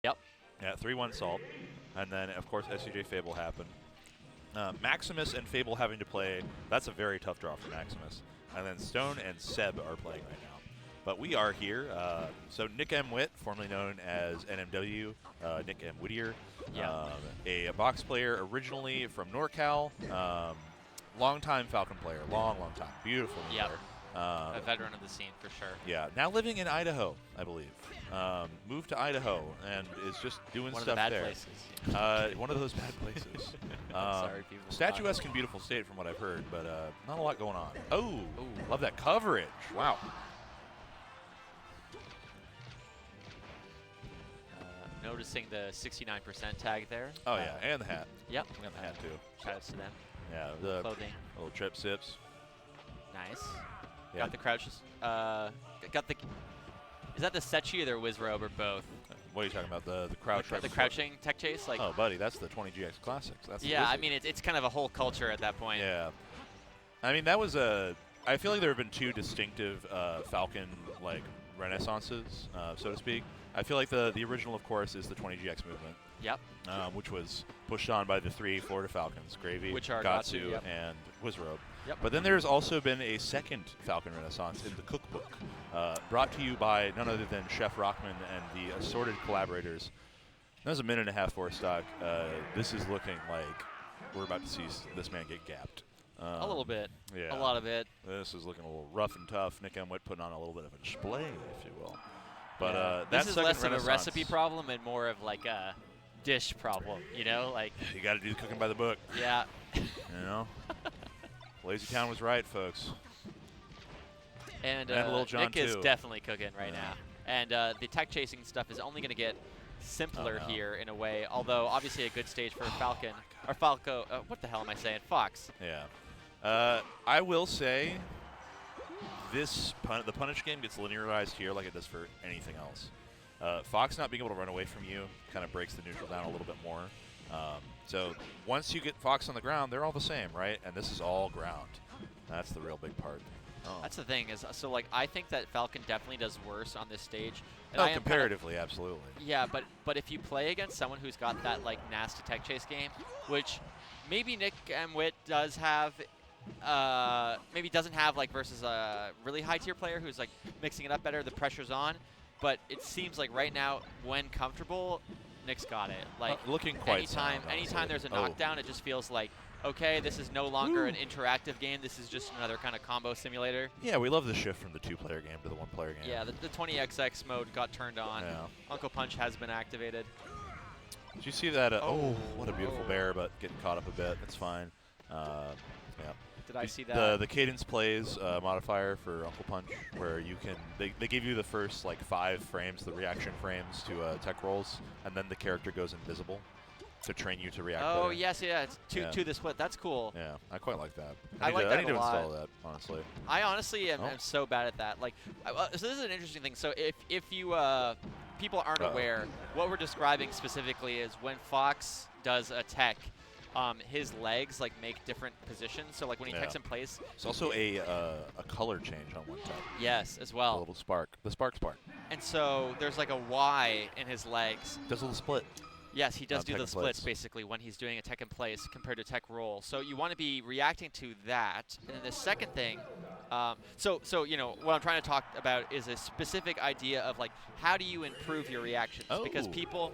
Yep. Yeah, 3-1 Salt. And then, of course, SCJ Fable happened. Maximus and Fable having to play, that's a very tough draw for Maximus. And then Stone and Seb are playing right now. But we are here. So Nickemwit, formerly known as NMW, Nick M. Whittier, a box player originally from NorCal, long-time Falcon player, long time, beautiful player. A veteran of the scene for sure. Yeah, now living in Idaho, I believe. Moved to Idaho and is just doing stuff there. One of the bad places. One of those bad places. Sorry, people. Statuesque and beautiful state from what I've heard, but not a lot going on. Oh, love that coverage. Wow. Noticing the 69% tag there. Oh, yeah, and the hat. Yep. We got the hat, too. Shout outs to them. Yeah, the clothing. Little trip sips. Nice. Yeah. Got the crouches. Got the. Is that the Sechi or the Wizrobe or both? What are you talking about? The crouch? The crouching tech chase? Like. Oh, buddy, that's the 20GX Classics. That's yeah, I mean, it's kind of a whole culture at that point. Yeah. I mean, that was a. I feel like there have been two distinctive Falcon like renaissances, so to speak. I feel like the original, of course, is the 20GX movement. Yep. Which was pushed on by the three Florida Falcons, Gravy, which are Gatsu, yep. and Wizrobe. Yep. But then there's also been a second Falcon renaissance in the cookbook, brought to you by none other than Chef Rockman and the assorted collaborators. That was a minute and a half for stock. This is looking like we're about to see this man get gapped. A little bit. Yeah. A lot of it. This is looking a little rough and tough. Nickemwit putting on a little bit of a display, if you will. But yeah. That's this is less of a recipe problem and more of like a dish problem, you know? Like you got to do the cooking by the book. Yeah. You know? Lazy Town was right, folks. And Little John Nick is too. definitely cooking right now. And the tech chasing stuff is only going to get simpler here in a way, although obviously a good stage for Falcon. Or Falco. What the hell am I saying? Fox. Yeah. I will say the punish game gets linearized here like it does for anything else. Fox not being able to run away from you kind of breaks the neutral down a little bit more. So once you get Fox on the ground, they're all the same, right? And this is all ground. That's the real big part. Oh. That's the thing is, so like I think that Falcon definitely does worse on this stage. And comparatively, absolutely. Yeah, but if you play against someone who's got that like nasty tech chase game, which maybe Nickemwit does have, maybe doesn't have like versus a really high tier player who's like mixing it up better, the pressure's on. But it seems like right now, when comfortable, Nick's got it. Like looking quite sound, anytime there's a knockdown, it just feels like, okay, this is no longer an interactive game. This is just another kind of combo simulator. Yeah, we love the shift from the two-player game to the one-player game. Yeah, the 20XX mode got turned on. Yeah. Uncle Punch has been activated. Did you see that? Oh, what a beautiful bear, but getting caught up a bit. That's fine. Yeah. Did I see that? The cadence plays modifier for Uncle Punch, where you can they give you the first like 5 frames, the reaction frames to tech rolls, and then the character goes invisible to train you to react. Oh better. yes, yeah, it's to the split. That's cool. Yeah, I quite like that. I need to install that, honestly. I honestly am so bad at that. Like, so this is an interesting thing. So if you people aren't aware, what we're describing specifically is when Fox does a tech. His legs like make different positions, so like when he techs in place. It's also a color change on one side. Yes, as well. A little spark, the spark. And so there's like a Y in his legs. Does a little split. Yes, he does do the splits basically when he's doing a tech in place compared to tech roll. So you want to be reacting to that. And then the second thing, so you know what I'm trying to talk about is a specific idea of like how do you improve your reactions because people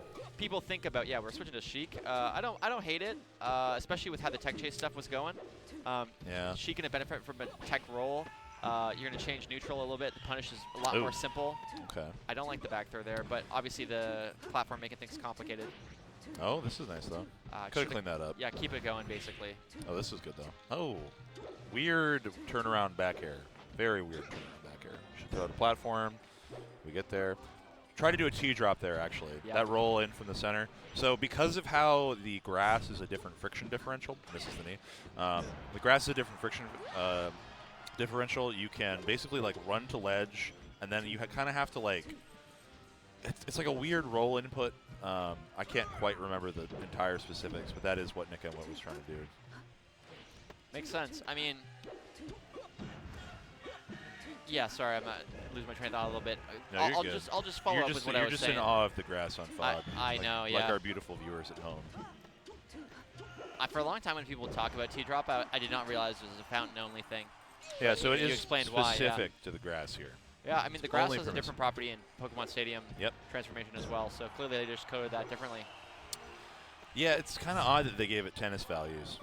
think about we're switching to Sheik. I don't hate it, especially with how the tech chase stuff was going. Sheik gonna benefit from a tech roll. You're gonna change neutral a little bit. The punish is a lot more simple. Okay. I don't like the back throw there, but obviously the platform making things complicated. Oh, this is nice though. Could have cleaned that up. Yeah, keep it going basically. Oh, this is good though. Oh, weird turnaround back air. Very weird turnaround back air. Should throw the platform. We get there. Try to do a T-drop there, actually. Yep. That roll in from the center. So because of how the grass is a different friction differential, this is the knee. The grass is a different friction differential. You can basically like run to ledge, and then you kind of have to like. It's like a weird roll input. I can't quite remember the entire specifics, but that is what Nickemwit was trying to do. Makes sense. I mean, Yeah, sorry, I'm losing my train of thought a little bit. No, I'll just follow up with what I was saying. You're just in awe of the grass on Fog. I know, yeah. Like our beautiful viewers at home. For a long time when people talk about T-drop, I did not realize it was a fountain-only thing. Yeah, so it is specific why, to the grass here. Yeah, I mean, the grass has a different property in Pokemon Stadium transformation as well, so clearly they just coded that differently. Yeah, it's kind of odd that they gave it tennis values.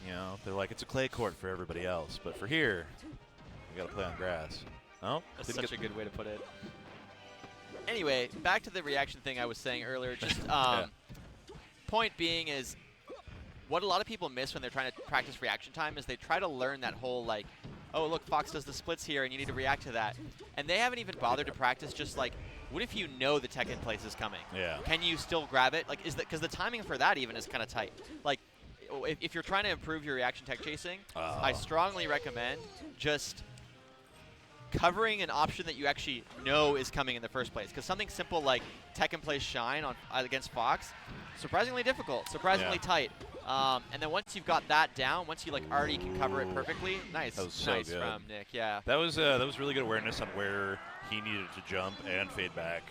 You know, they're like, it's a clay court for everybody else, but for here, we got to play on grass. Oh, that's such a good way to put it. Anyway, back to the reaction thing I was saying earlier. Just point being is, what a lot of people miss when they're trying to practice reaction time is they try to learn that whole, like, oh, look, Fox does the splits here, and you need to react to that. And they haven't even bothered to practice just, like, what if you know the tech in place is coming? Yeah. Can you still grab it? Like, because the timing for that even is kind of tight. Like, if you're trying to improve your reaction tech chasing, I strongly recommend just covering an option that you actually know is coming in the first place. Because something simple like tech in place Shine on against Fox, surprisingly difficult, surprisingly tight. And then once you've got that down, once you like already can cover it perfectly, nice, that was so nice good from Nick, yeah. That was really good awareness on where he needed to jump and fade back.